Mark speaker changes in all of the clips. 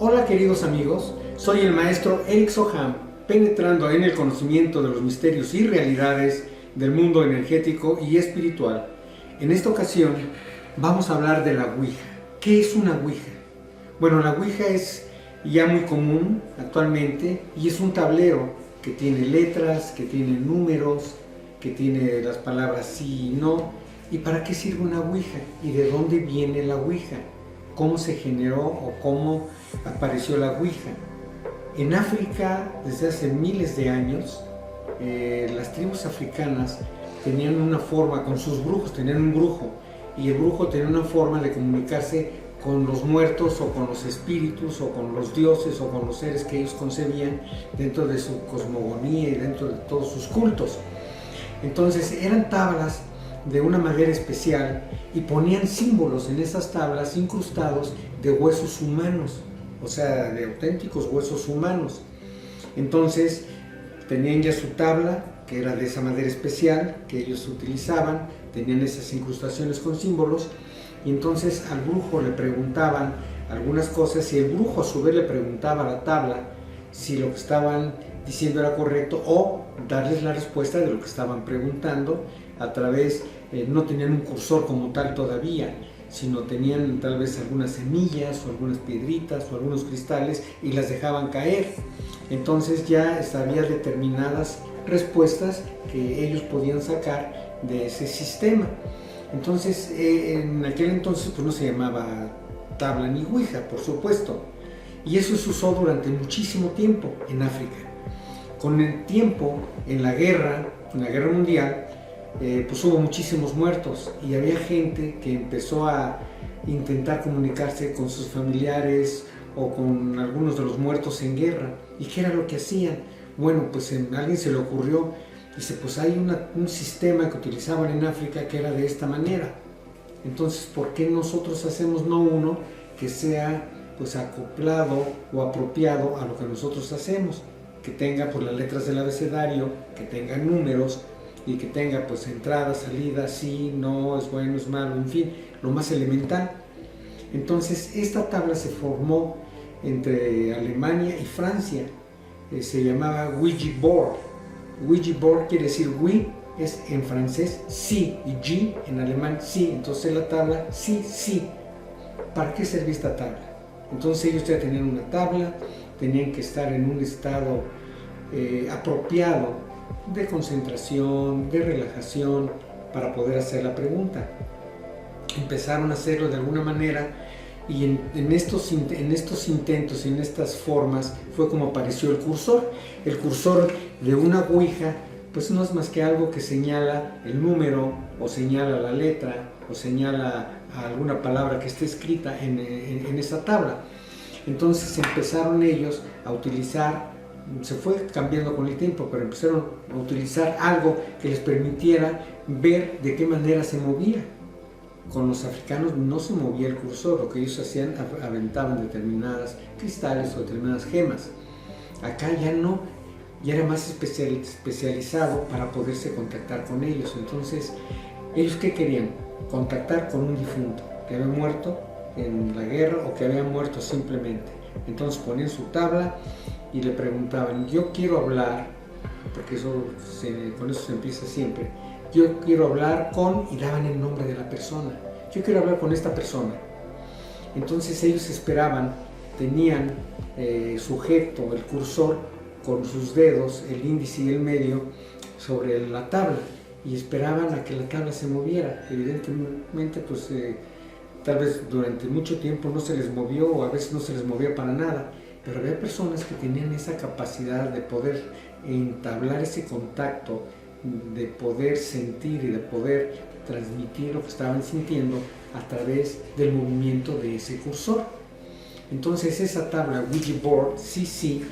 Speaker 1: Hola queridos amigos, soy el maestro Eric Soham, penetrando en el conocimiento de los misterios y realidades del mundo energético y espiritual. En esta ocasión vamos a hablar de la Ouija. ¿Qué es una Ouija? Bueno, la Ouija es ya muy común actualmente y es un tablero que tiene letras, que tiene números, que tiene las palabras sí y no. ¿Y para qué sirve una Ouija? ¿Y de dónde viene la Ouija? ¿Cómo se generó o cómo apareció la Ouija? En África, desde hace miles de años, las tribus africanas tenían una forma, con sus brujos, tenían un brujo, y el brujo tenía una forma de comunicarse con los muertos o con los espíritus o con los dioses o con los seres que ellos concebían dentro de su cosmogonía y dentro de todos sus cultos. Entonces eran tablas de una madera especial y ponían símbolos en esas tablas incrustados de huesos humanos, o sea, de auténticos huesos humanos. Entonces tenían ya su tabla, que era de esa madera especial que ellos utilizaban, tenían esas incrustaciones con símbolos, y entonces al brujo le preguntaban algunas cosas y el brujo a su vez le preguntaba a la tabla si lo que estaban diciendo era correcto o darles la respuesta de lo que estaban preguntando a través, no tenían un cursor como tal todavía, sino tenían tal vez algunas semillas o algunas piedritas o algunos cristales y las dejaban caer. Entonces ya había determinadas respuestas que ellos podían sacar de ese sistema. Entonces en aquel entonces pues no se llamaba tabla ni Ouija, por supuesto, y eso se usó durante muchísimo tiempo en África. Con el tiempo, en la guerra mundial, pues hubo muchísimos muertos y había gente que empezó a intentar comunicarse con sus familiares o con algunos de los muertos en guerra. ¿Y qué era lo que hacían? Bueno, pues a alguien se le ocurrió, dice, pues hay un sistema que utilizaban en África que era de esta manera. Entonces, ¿por qué nosotros hacemos no uno que sea pues acoplado o apropiado a lo que nosotros hacemos? Que tenga pues las letras del abecedario, que tenga números y que tenga pues entradas, salidas, sí, no, es bueno, es malo, en fin, lo más elemental. Entonces esta tabla se formó entre Alemania y Francia, se llamaba Ouija board. Ouija board quiere decir oui, es en francés sí, y G en alemán sí, entonces la tabla sí, sí. ¿Para qué servía esta tabla? Entonces ellos ya tenían una tabla, tenían que estar en un estado apropiado de concentración, de relajación, para poder hacer la pregunta. Empezaron a hacerlo de alguna manera y en estos intentos y en estas formas fue como apareció el cursor. El cursor de una Ouija pues no es más que algo que señala el número o señala la letra o señala alguna palabra que esté escrita en esa tabla. Entonces empezaron ellos a utilizar, se fue cambiando con el tiempo, pero empezaron a utilizar algo que les permitiera ver de qué manera se movía. Con los africanos no se movía el cursor, lo que ellos hacían, aventaban determinadas cristales o determinadas gemas. Acá ya no, ya era más especializado para poderse contactar con ellos. Entonces, ¿ellos qué querían? Contactar con un difunto que había muerto en la guerra o que había muerto simplemente. Entonces ponían su tabla y le preguntaban, yo quiero hablar, porque con eso se empieza siempre, yo quiero hablar con, y daban el nombre de la persona, yo quiero hablar con esta persona. Entonces ellos esperaban, tenían sujeto el cursor con sus dedos, el índice y el medio, sobre la tabla y esperaban a que la tabla se moviera. Evidentemente pues tal vez durante mucho tiempo no se les movió o a veces no se les movía para nada, pero había personas que tenían esa capacidad de poder entablar ese contacto, de poder sentir y de poder transmitir lo que estaban sintiendo a través del movimiento de ese cursor. Entonces esa tabla Ouija board, sí,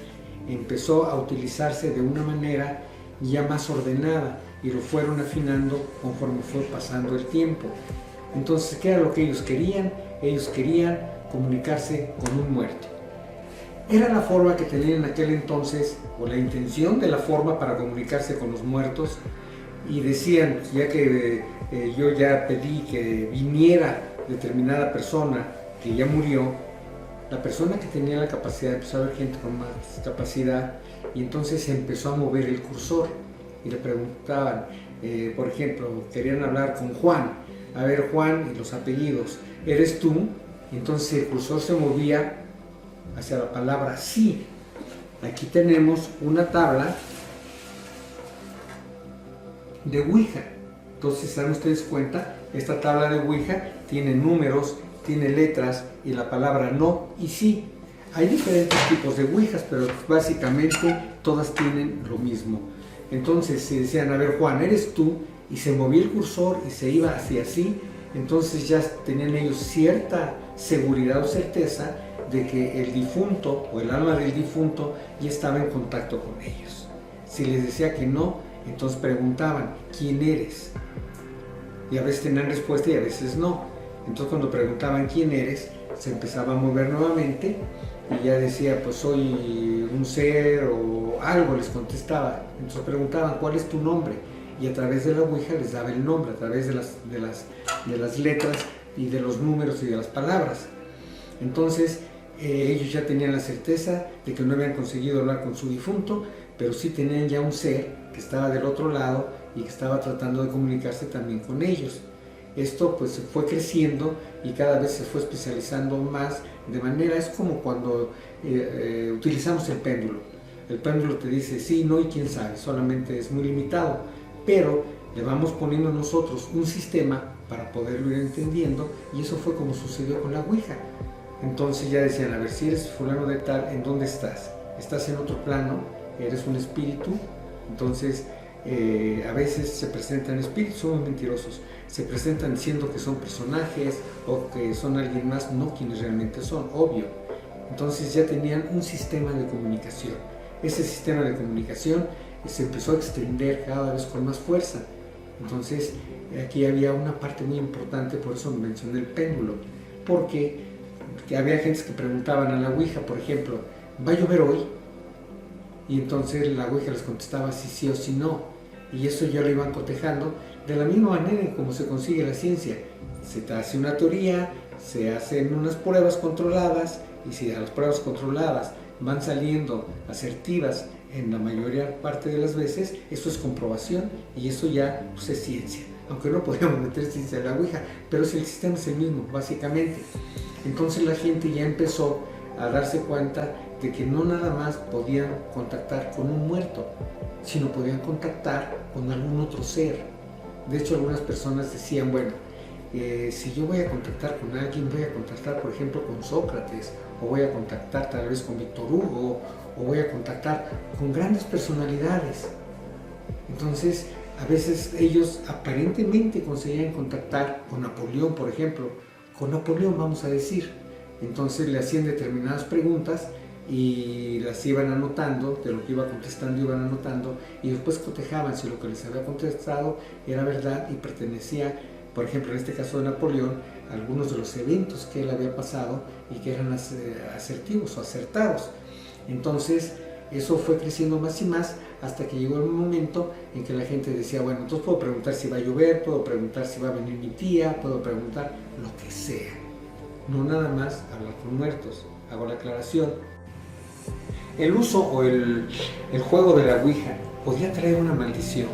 Speaker 1: empezó a utilizarse de una manera ya más ordenada y lo fueron afinando conforme fue pasando el tiempo. Entonces, ¿qué era lo que ellos querían? Ellos querían comunicarse con un muerto. Era la forma que tenían en aquel entonces, o la intención de la forma para comunicarse con los muertos, y decían, ya que yo ya pedí que viniera determinada persona que ya murió, la persona que tenía la capacidad empezó a ver gente con más capacidad y entonces se empezó a mover el cursor y le preguntaban, por ejemplo, querían hablar con Juan, a ver Juan y los apellidos, ¿eres tú? Y entonces el cursor se movía hacia la palabra sí. Aquí tenemos una tabla de Ouija. Entonces, ¿se dan ustedes cuenta? Esta tabla de Ouija tiene números, tiene letras y la palabra no y sí. Hay diferentes tipos de Ouijas, pero básicamente todas tienen lo mismo. Entonces, si decían, a ver Juan, ¿eres tú? Y se movía el cursor y se iba hacia sí, entonces ya tenían ellos cierta seguridad o certeza de que el difunto o el alma del difunto ya estaba en contacto con ellos. Si les decía que no, entonces preguntaban, ¿quién eres? Y a veces tenían respuesta y a veces no. Entonces cuando preguntaban quién eres, se empezaba a mover nuevamente y ya decía, pues soy un ser o algo, les contestaba. Entonces preguntaban, ¿cuál es tu nombre? Y a través de la Ouija les daba el nombre, a través de las letras y de los números y de las palabras. Entonces ellos ya tenían la certeza de que no habían conseguido hablar con su difunto, pero sí tenían ya un ser que estaba del otro lado y que estaba tratando de comunicarse también con ellos. Esto pues fue creciendo y cada vez se fue especializando más, de manera, es como cuando utilizamos el péndulo. El péndulo te dice sí, no y quién sabe, solamente es muy limitado, pero le vamos poniendo nosotros un sistema para poderlo ir entendiendo y eso fue como sucedió con la Ouija. Entonces ya decían, a ver, si eres fulano de tal, ¿en dónde estás? ¿Estás en otro plano? ¿Eres un espíritu? Entonces a veces se presentan espíritus, son muy mentirosos, se presentan diciendo que son personajes o que son alguien más, no quienes realmente son, obvio. Entonces ya tenían un sistema de comunicación. Ese sistema de comunicación se empezó a extender cada vez con más fuerza. Entonces aquí había una parte muy importante, por eso mencioné el péndulo, porque había gente que preguntaban a la Ouija, por ejemplo, ¿va a llover hoy? Y entonces la Ouija les contestaba si sí o si no. Y eso ya lo iban cotejando de la misma manera en cómo se consigue la ciencia. Se te hace una teoría, se hacen unas pruebas controladas y si a las pruebas controladas van saliendo asertivas en la mayoría parte de las veces, eso es comprobación y eso ya pues, es ciencia. Aunque no podríamos meter ciencia en la Ouija, pero si el sistema es el mismo, básicamente. Entonces la gente ya empezó a darse cuenta de que no nada más podían contactar con un muerto, sino podían contactar con algún otro ser. De hecho, algunas personas decían, bueno, si yo voy a contactar con alguien, voy a contactar, por ejemplo, con Sócrates, o voy a contactar tal vez con Víctor Hugo, o voy a contactar con grandes personalidades. Entonces, a veces ellos aparentemente conseguían contactar con Napoleón, por ejemplo, con Napoleón vamos a decir. Entonces le hacían determinadas preguntas y las iban anotando, de lo que iba contestando iban anotando y después cotejaban si lo que les había contestado era verdad y pertenecía, por ejemplo en este caso de Napoleón, a algunos de los eventos que él había pasado y que eran asertivos o acertados. Entonces eso fue creciendo más y más hasta que llegó el momento en que la gente decía, bueno, entonces puedo preguntar si va a llover, puedo preguntar si va a venir mi tía, puedo preguntar lo que sea. No nada más hablar con muertos, hago la aclaración. El uso o el juego de la Ouija podía traer una maldición.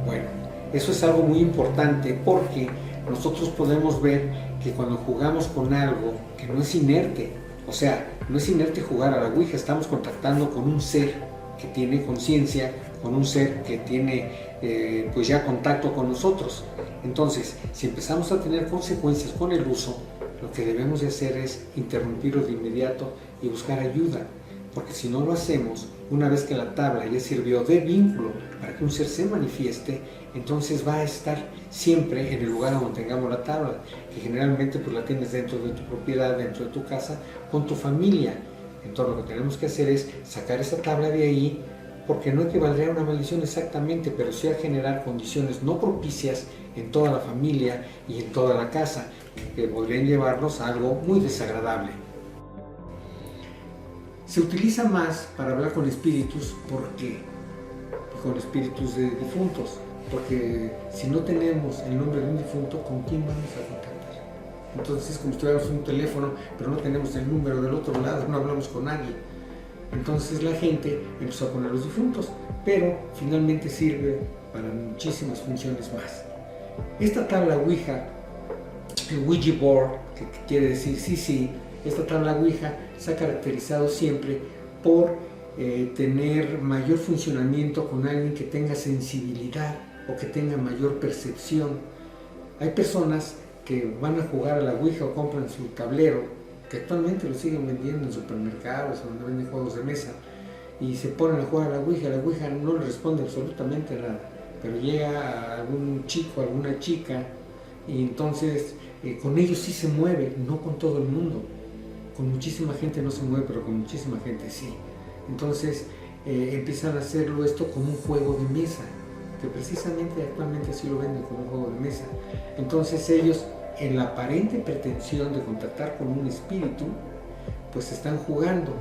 Speaker 1: Bueno, eso es algo muy importante porque nosotros podemos ver que cuando jugamos con algo que no es inerte, o sea, no es inerte jugar a la Ouija, estamos contactando con un ser que tiene conciencia, con un ser que tiene pues ya contacto con nosotros. Entonces, si empezamos a tener consecuencias con el uso, lo que debemos de hacer es interrumpirlo de inmediato y buscar ayuda. Porque si no lo hacemos, una vez que la tabla ya sirvió de vínculo para que un ser se manifieste, entonces va a estar siempre en el lugar donde tengamos la tabla, que generalmente pues la tienes dentro de tu propiedad, dentro de tu casa, con tu familia. Entonces lo que tenemos que hacer es sacar esa tabla de ahí, porque no equivaldría a una maldición exactamente, pero sí a generar condiciones no propicias en toda la familia y en toda la casa, que podrían llevarnos a algo muy desagradable. Se utiliza más para hablar con espíritus, ¿por qué? Con espíritus de difuntos, porque si no tenemos el nombre de un difunto, ¿con quién vamos a contactar? Entonces es como si tuviéramos un teléfono, pero no tenemos el número del otro lado, no hablamos con nadie. Entonces la gente empezó a poner los difuntos, pero finalmente sirve para muchísimas funciones más. Esta tabla Ouija, el Ouija board, que quiere decir sí, esta tabla Ouija se ha caracterizado siempre por tener mayor funcionamiento con alguien que tenga sensibilidad o que tenga mayor percepción. Hay personas que van a jugar a la Ouija o compran su tablero, que actualmente lo siguen vendiendo en supermercados o donde venden juegos de mesa, y se ponen a jugar a la Ouija no le responde absolutamente nada, pero llega algún chico, alguna chica, y entonces con ellos sí se mueve, no con todo el mundo. Con muchísima gente no se mueve, pero con muchísima gente sí. Entonces empiezan a hacerlo esto como un juego de mesa, que precisamente actualmente así lo venden como un juego de mesa. Entonces ellos, en la aparente pretensión de contactar con un espíritu, pues están jugando,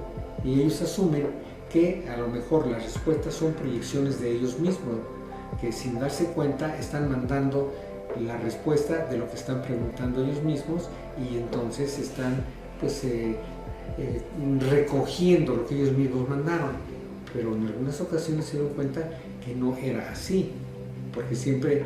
Speaker 1: y ellos asumen que a lo mejor las respuestas son proyecciones de ellos mismos, que sin darse cuenta están mandando la respuesta de lo que están preguntando ellos mismos, y entonces están pues recogiendo lo que ellos mismos mandaron. Pero en algunas ocasiones se dieron cuenta que no era así, porque siempre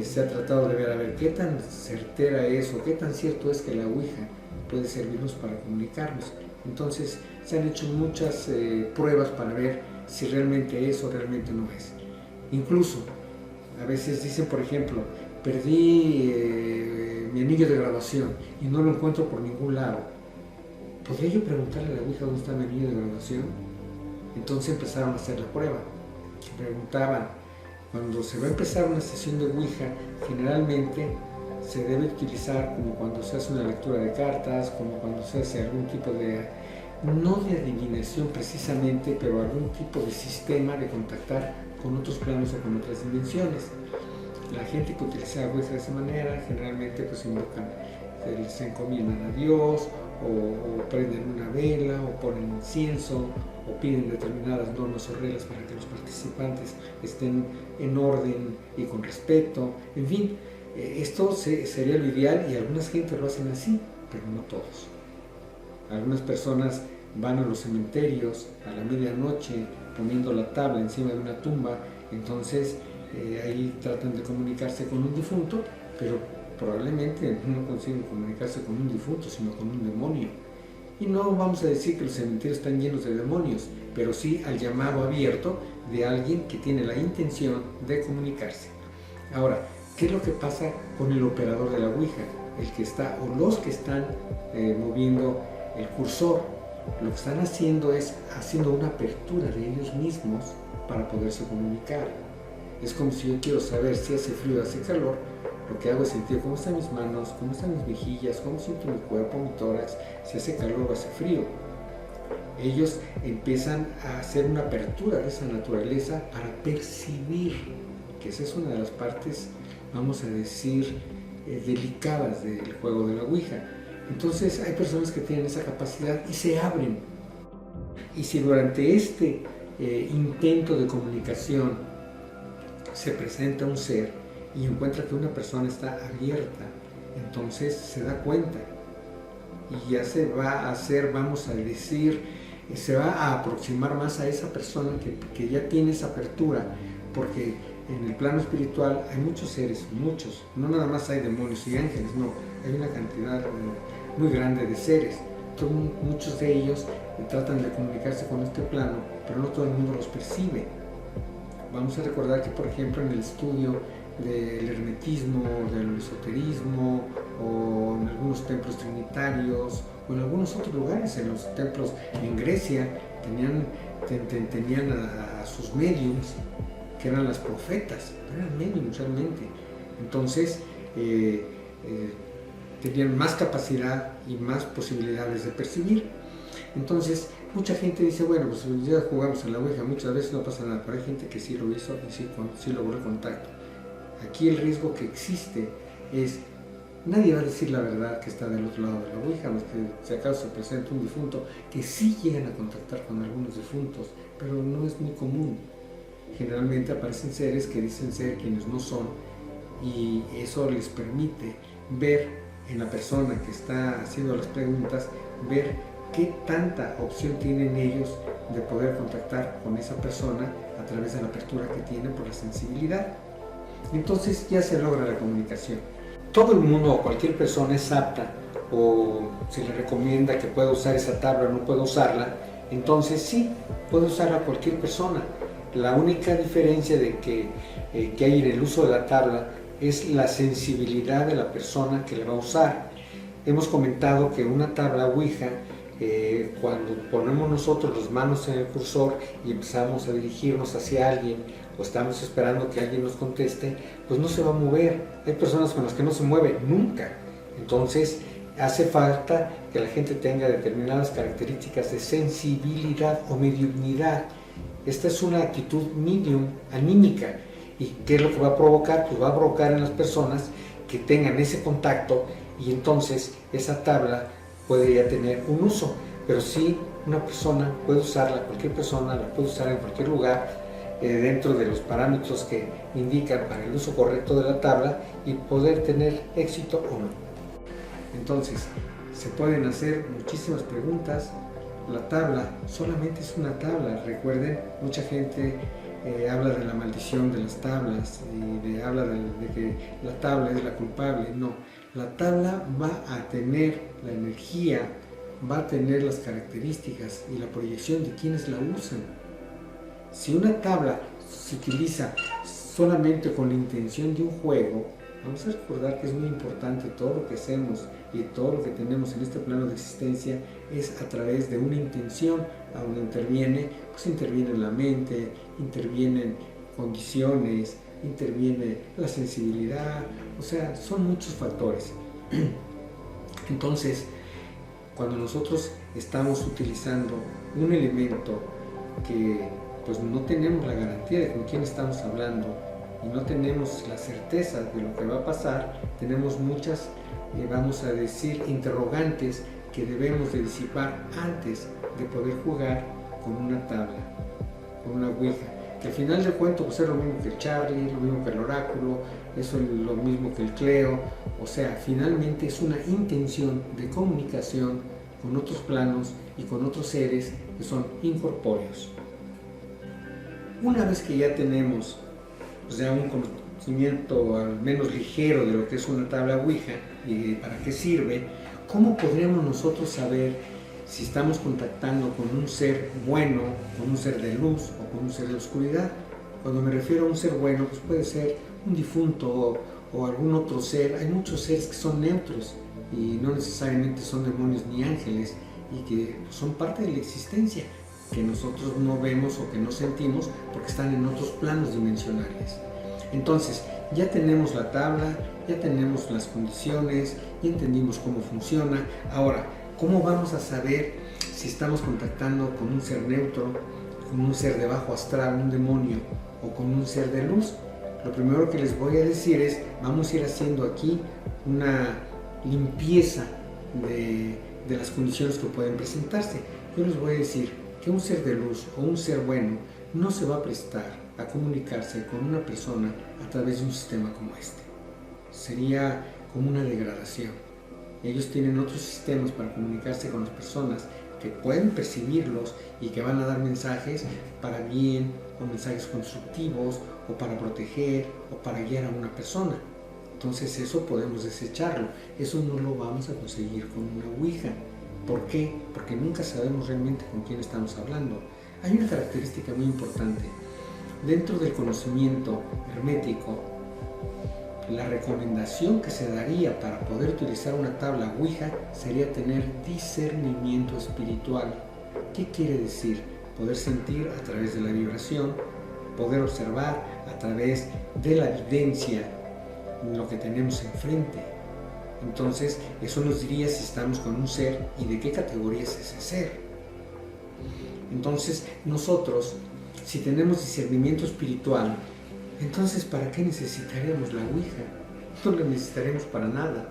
Speaker 1: se ha tratado de ver a ver qué tan certera es o qué tan cierto es que la Ouija puede servirnos para comunicarnos. Entonces se han hecho muchas pruebas para ver si realmente es o realmente no es. Incluso a veces dicen, por ejemplo, perdí mi anillo de graduación y no lo encuentro por ningún lado. ¿Podría yo preguntarle a la Ouija dónde está mi anillo de graduación? Entonces empezaron a hacer la prueba. Preguntaban, cuando se va a empezar una sesión de Ouija, generalmente se debe utilizar como cuando se hace una lectura de cartas, como cuando se hace algún tipo de, no de adivinación precisamente, pero algún tipo de sistema de contactar con otros planos o con otras dimensiones. La gente que utiliza la Ouija de esa manera, generalmente pues invocan, se encomiendan a Dios, o prenden una vela, o ponen incienso, o piden determinadas normas o reglas para que los participantes estén en orden y con respeto. En fin, esto sería lo ideal, y algunas gentes lo hacen así, pero no todos. Algunas personas van a los cementerios a la medianoche poniendo la tabla encima de una tumba, entonces ahí tratan de comunicarse con un difunto, pero probablemente no consiguen comunicarse con un difunto, sino con un demonio. Y no vamos a decir que los cementerios están llenos de demonios, pero sí al llamado abierto de alguien que tiene la intención de comunicarse. Ahora, ¿qué es lo que pasa con el operador de la Ouija? El que está, o los que están moviendo el cursor, lo que están haciendo es haciendo una apertura de ellos mismos para poderse comunicar. Es como si yo quiero saber si hace frío o hace calor, lo que hago es sentir cómo están mis manos, cómo están mis mejillas, cómo siento mi cuerpo, mi tórax, si hace calor o hace frío. Ellos empiezan a hacer una apertura de esa naturaleza para percibir, que esa es una de las partes, vamos a decir, delicadas del juego de la Ouija. Entonces hay personas que tienen esa capacidad y se abren. Y si durante este intento de comunicación se presenta un ser y encuentra que una persona está abierta, entonces se da cuenta y ya se va a hacer, vamos a decir, se va a aproximar más a esa persona que ya tiene esa apertura, porque en el plano espiritual hay muchos seres, muchos, no nada más hay demonios y ángeles, no, hay una cantidad muy grande de seres. Muchos de ellos tratan de comunicarse con este plano, pero no todo el mundo los percibe. Vamos a recordar que, por ejemplo, en el estudio del hermetismo, del esoterismo, o en algunos templos trinitarios, o en algunos otros lugares, en los templos en Grecia, tenían a sus mediums, que eran las profetas, eran mediums realmente. Entonces, tenían más capacidad y más posibilidades de percibir. Entonces, mucha gente dice, bueno, pues ya jugamos en la Ouija, muchas veces no pasa nada, pero hay gente que sí lo hizo y sí logró el contacto. Aquí el riesgo que existe es, nadie va a decir la verdad que está del otro lado de la Ouija, más que si acaso se presenta un difunto, que sí llegan a contactar con algunos difuntos, pero no es muy común. Generalmente aparecen seres que dicen ser quienes no son, y eso les permite ver en la persona que está haciendo las preguntas, ver qué tanta opción tienen ellos de poder contactar con esa persona a través de la apertura que tienen por la sensibilidad. Entonces ya se logra la comunicación. Todo el mundo o cualquier persona es apta, o se le recomienda que pueda usar esa tabla o no pueda usarla, entonces sí, puede usarla cualquier persona. La única diferencia de que hay en el uso de la tabla es la sensibilidad de la persona que la va a usar. Hemos comentado que una tabla Ouija, cuando ponemos nosotros las manos en el cursor y empezamos a dirigirnos hacia alguien o estamos esperando que alguien nos conteste, pues no se va a mover. Hay personas con las que no se mueve nunca. Entonces hace falta que la gente tenga determinadas características de sensibilidad o mediumnidad. Esta es una actitud medium, anímica. ¿Y qué es lo que va a provocar? Pues va a provocar en las personas que tengan ese contacto, y entonces esa tabla puede ya tener un uso. Pero sí, una persona puede usarla, cualquier persona la puede usar en cualquier lugar, dentro de los parámetros que indican para el uso correcto de la tabla, y poder tener éxito o no. Entonces, se pueden hacer muchísimas preguntas. La tabla solamente es una tabla. Recuerden, mucha gente habla de la maldición de las tablas y habla de que la tabla es la culpable. No, la tabla va a tener la energía, va a tener las características y la proyección de quienes la usan. Si una tabla se utiliza solamente con la intención de un juego, vamos a recordar que es muy importante todo lo que hacemos y todo lo que tenemos en este plano de existencia es a través de una intención. A donde interviene, pues interviene la mente, intervienen condiciones, interviene la sensibilidad, o sea, son muchos factores. Entonces, cuando nosotros estamos utilizando un elemento que pues no tenemos la garantía de con quién estamos hablando y no tenemos la certeza de lo que va a pasar, tenemos muchas, vamos a decir, interrogantes que debemos de disipar antes de poder jugar con una tabla, con una Ouija, que al final del cuento pues es lo mismo que el Charlie, lo mismo que el oráculo, eso es lo mismo que el Cleo. O sea, finalmente es una intención de comunicación con otros planos y con otros seres que son incorpóreos. Una vez que ya tenemos pues ya un conocimiento al menos ligero de lo que es una tabla Ouija y para qué sirve, ¿cómo podríamos nosotros saber si estamos contactando con un ser bueno, con un ser de luz o con un ser de oscuridad? Cuando me refiero a un ser bueno, pues puede ser un difunto o algún otro ser. Hay muchos seres que son neutros y no necesariamente son demonios ni ángeles, y que son parte de la existencia, que nosotros no vemos o que no sentimos porque están en otros planos dimensionales. Entonces, ya tenemos la tabla, ya tenemos las condiciones, ya entendimos cómo funciona. Ahora, ¿cómo vamos a saber si estamos contactando con un ser neutro, con un ser de bajo astral, un demonio, o con un ser de luz? Lo primero que les voy a decir es, vamos a ir haciendo aquí una limpieza de las condiciones que pueden presentarse. Yo les voy a decir que un ser de luz o un ser bueno no se va a prestar a comunicarse con una persona a través de un sistema como este. Sería como una degradación. Ellos tienen otros sistemas para comunicarse con las personas que pueden percibirlos y que van a dar mensajes para bien, o mensajes constructivos, o para proteger, o para guiar a una persona. Entonces eso podemos desecharlo. Eso no lo vamos a conseguir con una Ouija. ¿Por qué? Porque nunca sabemos realmente con quién estamos hablando. Hay una característica muy importante. Dentro del conocimiento hermético, la recomendación que se daría para poder utilizar una tabla Ouija sería tener discernimiento espiritual. ¿Qué quiere decir? Poder sentir a través de la vibración, poder observar a través de la evidencia lo que tenemos enfrente. Entonces, eso nos diría si estamos con un ser y de qué categoría es ese ser. Entonces, nosotros, si tenemos discernimiento espiritual, entonces, ¿para qué necesitaríamos la Ouija? No la necesitaremos para nada.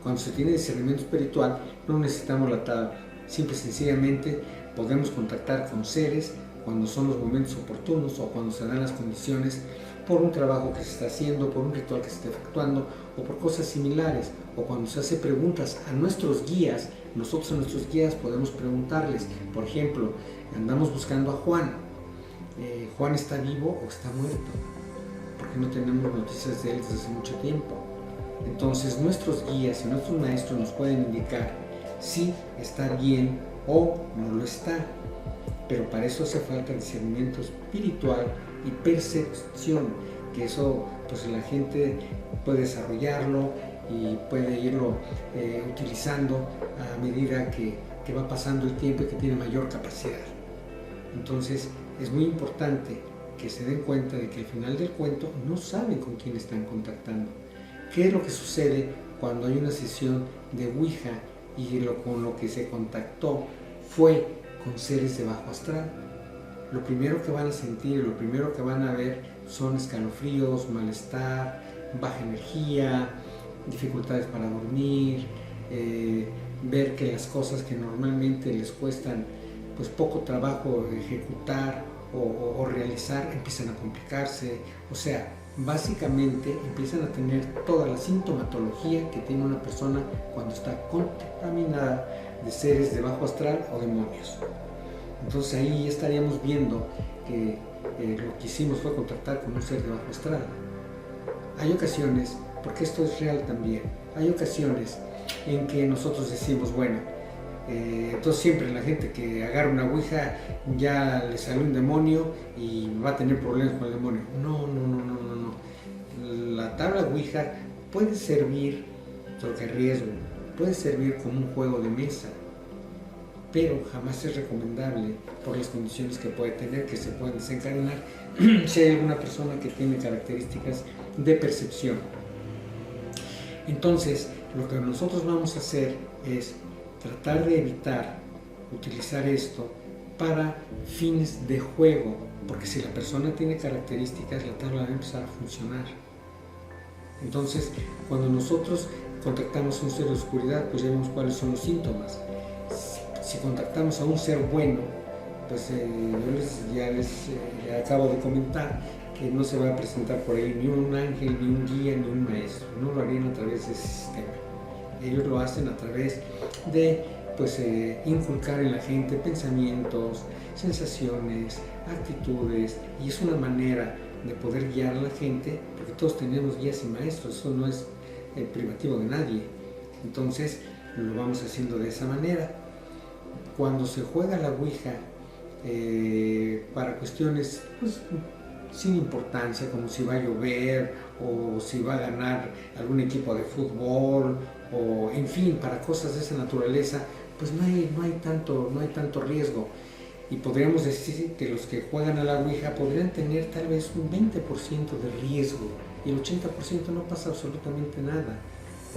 Speaker 1: Cuando se tiene discernimiento espiritual, no necesitamos la tabla. Simple y sencillamente podemos contactar con seres cuando son los momentos oportunos o cuando se dan las condiciones por un trabajo que se está haciendo, por un ritual que se está efectuando o por cosas similares, o cuando se hace preguntas a nuestros guías. Nosotros a nuestros guías podemos preguntarles, por ejemplo, andamos buscando a Juan. ¿Juan está vivo o está muerto? Porque no tenemos noticias de él desde hace mucho tiempo. Entonces nuestros guías y nuestros maestros nos pueden indicar si está bien o no lo está. Pero para eso hace falta discernimiento espiritual y percepción, que eso pues la gente puede desarrollarlo y puede irlo utilizando a medida que va pasando el tiempo y que tiene mayor capacidad. Entonces es muy importante que se den cuenta de que al final del cuento no saben con quién están contactando. ¿Qué es lo que sucede cuando hay una sesión de Ouija y con lo que se contactó fue con seres de bajo astral? Lo primero que van a sentir, lo primero que van a ver son escalofríos, malestar, baja energía, dificultades para dormir, ver que las cosas que normalmente les cuestan pues poco trabajo ejecutar o realizar empiezan a complicarse. O sea, básicamente empiezan a tener toda la sintomatología que tiene una persona cuando está contaminada de seres de bajo astral o demonios. Entonces ahí estaríamos viendo que lo que hicimos fue contactar con un ser de bajo astral. Hay ocasiones, porque esto es real también, hay ocasiones en que nosotros decimos, bueno, entonces siempre la gente que agarra una ouija ya le sale un demonio y va a tener problemas con el demonio. No. La tabla ouija puede servir, solo que riesgo, puede servir como un juego de mesa, pero jamás es recomendable por las condiciones que puede tener, que se pueden desencadenar si hay alguna persona que tiene características de percepción. Entonces, lo que nosotros vamos a hacer es tratar de evitar utilizar esto para fines de juego, porque si la persona tiene características, la tabla va a empezar a funcionar. Entonces, cuando nosotros contactamos a un ser de oscuridad, pues ya vemos cuáles son los síntomas. Si contactamos a un ser bueno, pues ya les acabo de comentar que no se va a presentar por ahí ni un ángel, ni un guía, ni un maestro. No lo harían a través de ese sistema. Ellos lo hacen a través de inculcar en la gente pensamientos, sensaciones, actitudes, y es una manera de poder guiar a la gente, porque todos tenemos guías y maestros, eso no es privativo de nadie. Entonces lo vamos haciendo de esa manera. Cuando se juega la ouija para cuestiones pues, sin importancia, como si va a llover o si va a ganar algún equipo de fútbol, o en fin, para cosas de esa naturaleza, pues no hay tanto riesgo. Y podríamos decir que los que juegan a la ouija podrían tener tal vez un 20% de riesgo y el 80% no pasa absolutamente nada.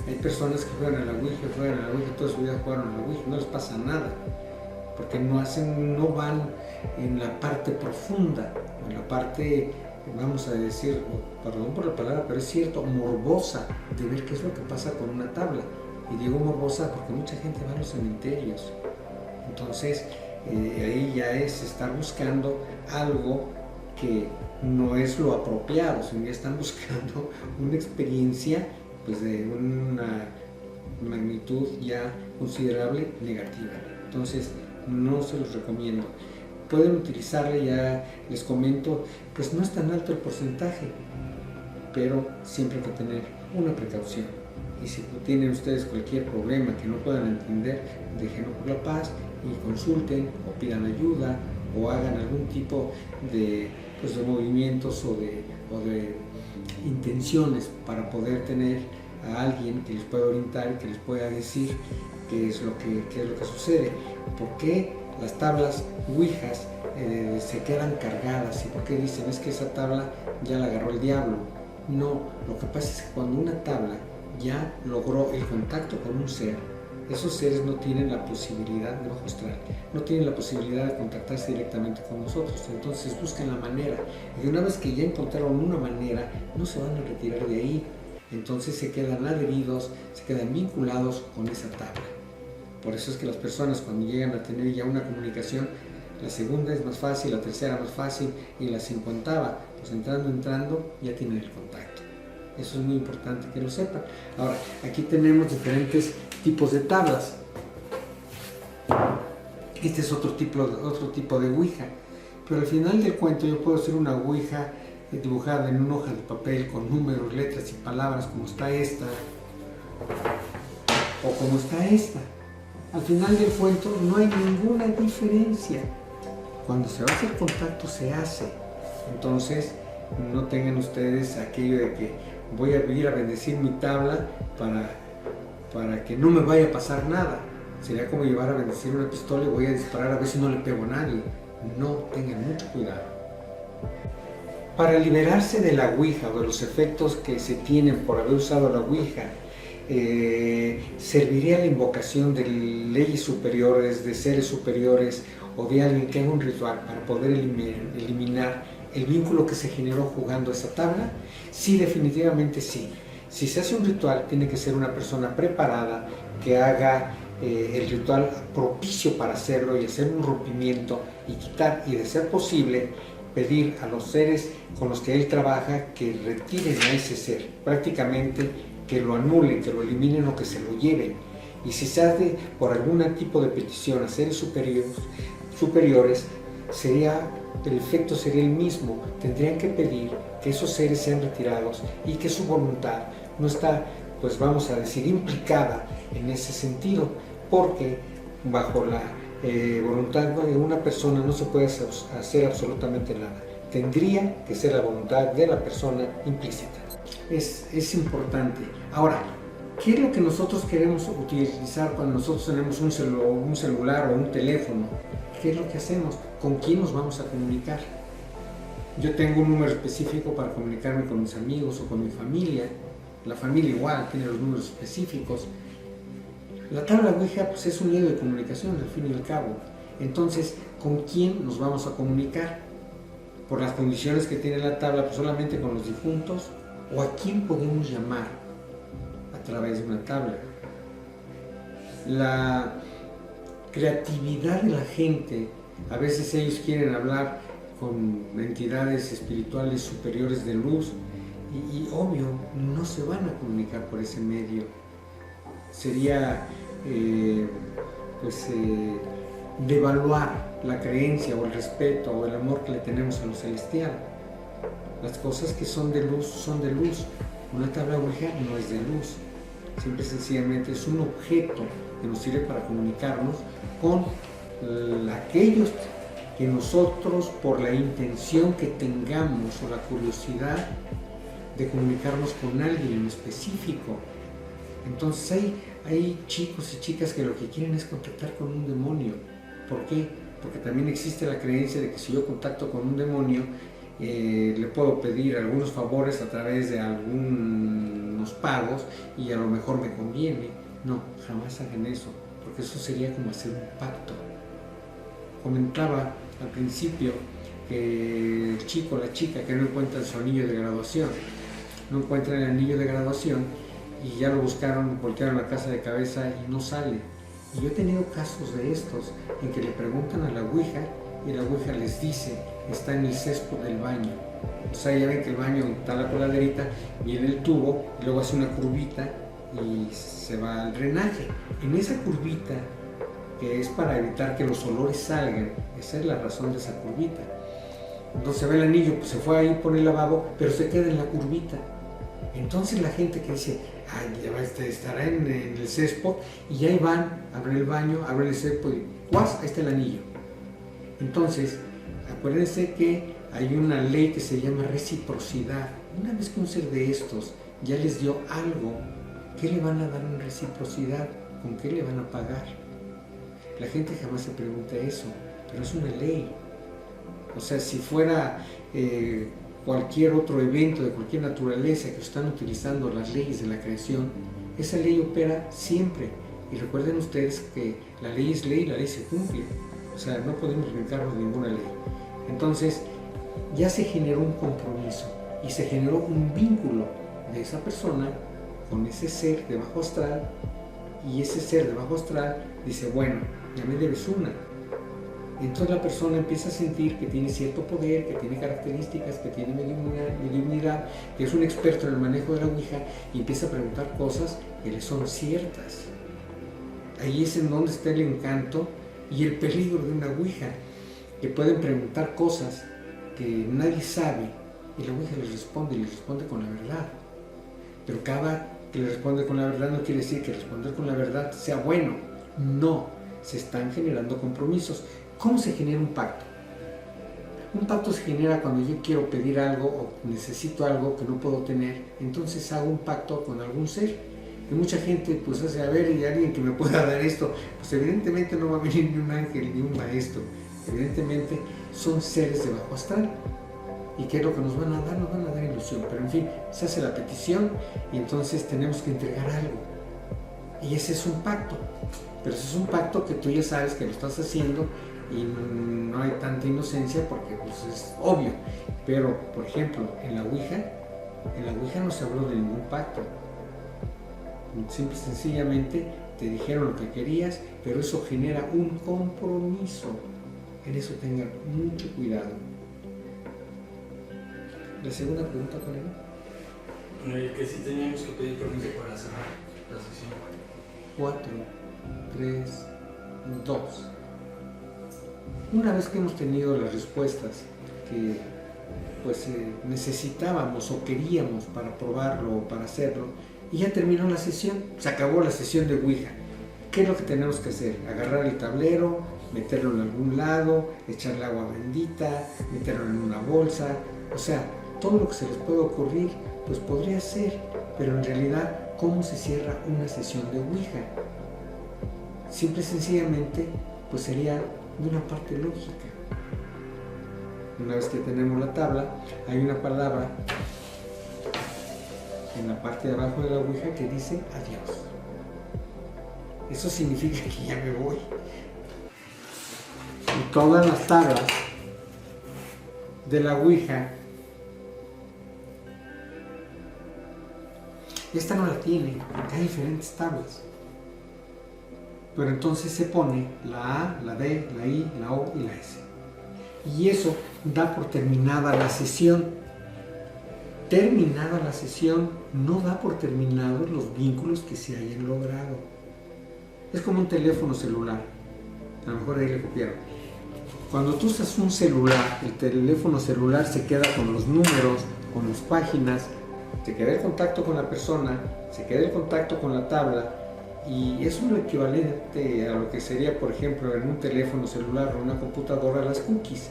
Speaker 1: Hay personas que juegan a la ouija, toda su vida jugaron a la ouija, no les pasa nada, porque no van en la parte profunda, en la parte, vamos a decir, perdón por la palabra, pero es cierto, morbosa, de ver qué es lo que pasa con una tabla. Y digo morbosa porque mucha gente va a los cementerios. Entonces, ahí ya es estar buscando algo que no es lo apropiado, sino ya están buscando una experiencia pues, de una magnitud ya considerable negativa. Entonces, no se los recomiendo. Pueden utilizarla, ya les comento, pues no es tan alto el porcentaje, pero siempre hay que tener una precaución. Y si tienen ustedes cualquier problema que no puedan entender, déjenlo por la paz y consulten o pidan ayuda o hagan algún tipo de movimientos o de intenciones para poder tener a alguien que les pueda orientar y que les pueda decir qué es lo que sucede. ¿Por qué las tablas ouijas se quedan cargadas? ¿Y por qué dicen es que esa tabla ya la agarró el diablo? No, lo que pasa es que cuando una tabla ya logró el contacto con un ser, esos seres no tienen la posibilidad de bajo astral, no tienen la posibilidad de contactarse directamente con nosotros, entonces buscan la manera, y una vez que ya encontraron una manera, no se van a retirar de ahí, entonces se quedan adheridos, se quedan vinculados con esa tabla. Por eso es que las personas cuando llegan a tener ya una comunicación, la segunda es más fácil, la tercera más fácil y la 50ª, pues entrando ya tienen el contacto. Eso es muy importante que lo sepan. Ahora, aquí tenemos diferentes tipos de tablas. Este es otro tipo de ouija, pero al final del cuento yo puedo hacer una ouija dibujada en una hoja de papel con números, letras y palabras como está esta o como está esta. Al final del cuento no hay ninguna diferencia. Cuando se va a hacer contacto se hace. Entonces no tengan ustedes aquello de que voy a ir a bendecir mi tabla para que no me vaya a pasar nada. Sería como llevar a bendecir una pistola y voy a disparar a ver si no le pego a nadie. No, tengan mucho cuidado. Para liberarse de la ouija o de los efectos que se tienen por haber usado la ouija, serviría la invocación de leyes superiores, de seres superiores o de alguien que haga un ritual para poder eliminar el vínculo que se generó jugando esa tabla. Sí, definitivamente sí. Si se hace un ritual, tiene que ser una persona preparada que haga el ritual propicio para hacerlo y hacer un rompimiento y quitar, y de ser posible pedir a los seres con los que él trabaja que retiren a ese ser, prácticamente que lo anulen, que lo eliminen o que se lo lleven. Y si se hace por algún tipo de petición a seres superiores, el efecto sería el mismo. Tendrían que pedir que esos seres sean retirados y que su voluntad no está, pues vamos a decir, implicada en ese sentido, porque bajo la voluntad de una persona no se puede hacer absolutamente nada. Tendría que ser la voluntad de la persona implícita. Es importante. Ahora, ¿qué es lo que nosotros queremos utilizar cuando nosotros tenemos un celular o un teléfono? ¿Qué es lo que hacemos? ¿Con quién nos vamos a comunicar? Yo tengo un número específico para comunicarme con mis amigos o con mi familia. La familia igual tiene los números específicos. La tabla ouija pues, es un medio de comunicación al fin y al cabo. Entonces, ¿con quién nos vamos a comunicar? Por las condiciones que tiene la tabla, pues solamente con los difuntos, o a quién podemos llamar a través de una tabla. La creatividad de la gente, a veces ellos quieren hablar con entidades espirituales superiores de luz y obvio no se van a comunicar por ese medio. Sería devaluar la creencia o el respeto o el amor que le tenemos a lo celestial. Las cosas que son de luz son de luz. Una tabla ouija no es de luz. Simple y sencillamente es un objeto que nos sirve para comunicarnos con aquellos que nosotros, por la intención que tengamos o la curiosidad de comunicarnos con alguien en específico. Entonces hay chicos y chicas que lo que quieren es contactar con un demonio. ¿Por qué? Porque también existe la creencia de que si yo contacto con un demonio, le puedo pedir algunos favores a través de algunos pagos y a lo mejor me conviene. No, jamás hagan eso, porque eso sería como hacer un pacto. Comentaba al principio que el chico o la chica que no encuentran su anillo de graduación, no encuentran el anillo de graduación y ya lo buscaron, voltearon la casa de cabeza y no sale. Y yo he tenido casos de estos en que le preguntan a la ouija y la ouija les dice, está en el césped del baño. O sea, ya ven que el baño está la coladerita, viene el tubo, y luego hace una curvita y se va al drenaje. En esa curvita, que es para evitar que los olores salgan, esa es la razón de esa curvita. Entonces ve el anillo, pues se fue ahí por el lavabo, pero se queda en la curvita. Entonces la gente que dice, ay, ya estará en el césped, y ahí van, abren el baño, abren el césped y ¡guas! Ahí está el anillo. Entonces, acuérdense que hay una ley que se llama reciprocidad. Una vez que un ser de estos ya les dio algo, ¿qué le van a dar en reciprocidad? ¿Con qué le van a pagar? La gente jamás se pregunta eso, pero es una ley. O sea, si fuera cualquier otro evento de cualquier naturaleza que están utilizando las leyes de la creación, esa ley opera siempre. Y recuerden ustedes que la ley es ley, la ley se cumple. O sea, no podemos brincarnos de ninguna ley. Entonces, ya se generó un compromiso y se generó un vínculo de esa persona con ese ser de bajo astral, y ese ser de bajo astral dice, bueno, ya me debes una. Entonces la persona empieza a sentir que tiene cierto poder, que tiene características, que tiene mediunidad, que es un experto en el manejo de la ouija y empieza a preguntar cosas que le son ciertas. Ahí es en donde está el encanto y el peligro de una ouija, que pueden preguntar cosas que nadie sabe y la ouija les responde y les responde con la verdad. Pero cada que le responde con la verdad no quiere decir que responder con la verdad sea bueno. No, se están generando compromisos. ¿Cómo se genera un pacto? Un pacto se genera cuando yo quiero pedir algo o necesito algo que no puedo tener, entonces hago un pacto con algún ser. Y mucha gente pues hace, a ver, y alguien que me pueda dar esto, pues evidentemente no va a venir ni un ángel ni un maestro, evidentemente son seres de bajo astral. ¿Y qué es lo que nos van a dar? Nos van a dar ilusión, pero en fin, se hace la petición y entonces tenemos que entregar algo. Y ese es un pacto, pero ese es un pacto que tú ya sabes que lo estás haciendo y no hay tanta inocencia porque pues, es obvio. Pero, por ejemplo, en la ouija no se habló de ningún pacto. Simple y sencillamente te dijeron lo que querías, pero eso genera un compromiso. En eso tengan mucho cuidado. La segunda pregunta, ¿cuál era?
Speaker 2: Que sí teníamos que pedir permiso para cerrar la sesión.
Speaker 1: 4, 3, 2. Una vez que hemos tenido las respuestas que pues necesitábamos o queríamos para probarlo o para hacerlo, y ya terminó la sesión, se acabó la sesión de ouija. ¿Qué es lo que tenemos que hacer? Agarrar el tablero, meterlo en algún lado, echarle agua bendita, meterlo en una bolsa, o sea, todo lo que se les puede ocurrir, pues podría ser, pero en realidad, ¿cómo se cierra una sesión de ouija? Simple y sencillamente, pues sería de una parte lógica. Una vez que tenemos la tabla, hay una palabra en la parte de abajo de la ouija que dice adiós. Eso significa que ya me voy. Y todas las tablas de la ouija, esta no la tiene, porque hay diferentes tablas. Pero entonces se pone la A, la D, la I, la O y la S. Y eso da por terminada la sesión. Terminada la sesión, no da por terminados los vínculos que se hayan logrado. Es como un teléfono celular. A lo mejor ahí le copiaron. Cuando tú usas un celular, el teléfono celular se queda con los números, con las páginas, se queda el contacto con la persona, se queda el contacto con la tabla, y es un equivalente a lo que sería, por ejemplo, en un teléfono celular o una computadora, las cookies,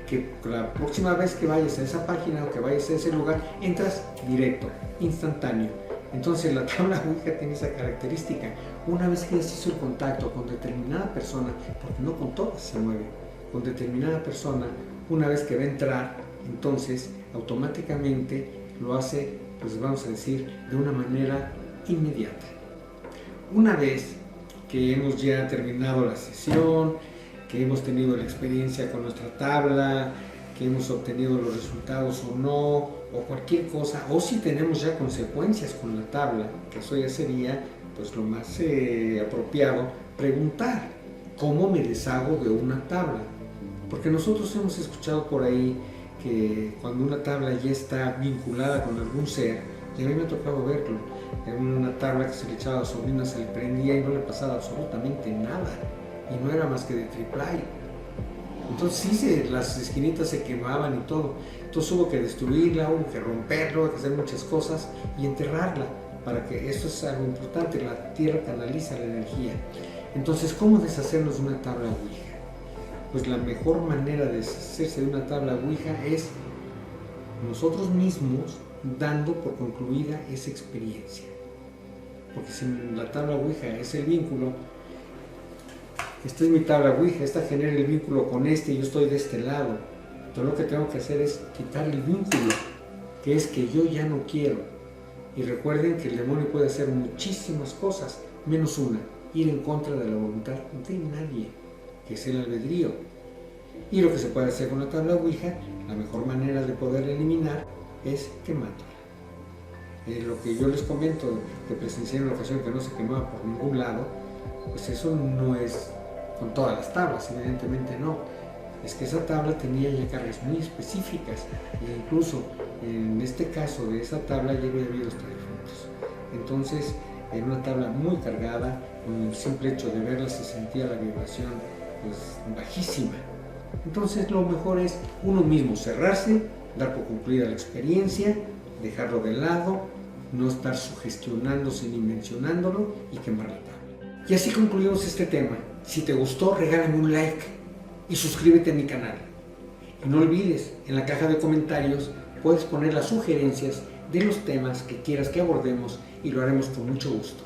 Speaker 1: que la próxima vez que vayas a esa página o que vayas a ese lugar, entras directo, instantáneo. Entonces la tabla ouija tiene esa característica. Una vez que ya se hizo el contacto con determinada persona, porque no con todas se mueve, con determinada persona, una vez que va a entrar, entonces automáticamente lo hace, pues vamos a decir, de una manera inmediata. Una vez que hemos ya terminado la sesión, que hemos tenido la experiencia con nuestra tabla, que hemos obtenido los resultados o no, o cualquier cosa, o si tenemos ya consecuencias con la tabla, que eso ya sería pues lo más apropiado, preguntar cómo me deshago de una tabla. Porque nosotros hemos escuchado por ahí que cuando una tabla ya está vinculada con algún ser, y a mí me ha tocado verlo, en una tabla que se le echaba gasolina, se le prendía y no le pasaba absolutamente nada, y no era más que de triple. Entonces sí, las esquinitas se quemaban y todo. Entonces hubo que destruirla, hubo que romperlo, hubo que hacer muchas cosas y enterrarla, para que eso es algo importante, la tierra canaliza la energía. Entonces, ¿cómo deshacernos de una tabla ouija? Pues la mejor manera de deshacerse de una tabla ouija es nosotros mismos dando por concluida esa experiencia. Porque si la tabla ouija es el vínculo, esta es mi tabla ouija, esta genera el vínculo con este y yo estoy de este lado. Entonces lo que tengo que hacer es quitar el vínculo, que es que yo ya no quiero. Y recuerden que el demonio puede hacer muchísimas cosas, menos una, ir en contra de la voluntad de nadie, que es el albedrío. Y lo que se puede hacer con la tabla ouija, la mejor manera de poder eliminar es quemándola. Lo que yo les comento, que presencié en una ocasión que no se quemaba por ningún lado, pues eso no es con todas las tablas, evidentemente no. Es que esa tabla tenía ya cargas muy específicas e incluso en este caso de esa tabla ya había habido hasta difuntos. Entonces era una tabla muy cargada, con el simple hecho de verla se sentía la vibración pues bajísima. Entonces lo mejor es uno mismo cerrarse, dar por concluida la experiencia, dejarlo de lado, no estar sugestionándose ni mencionándolo y quemar la tabla. Y así concluimos este tema. Si te gustó, regálame un like y suscríbete a mi canal. Y no olvides, en la caja de comentarios puedes poner las sugerencias de los temas que quieras que abordemos y lo haremos con mucho gusto.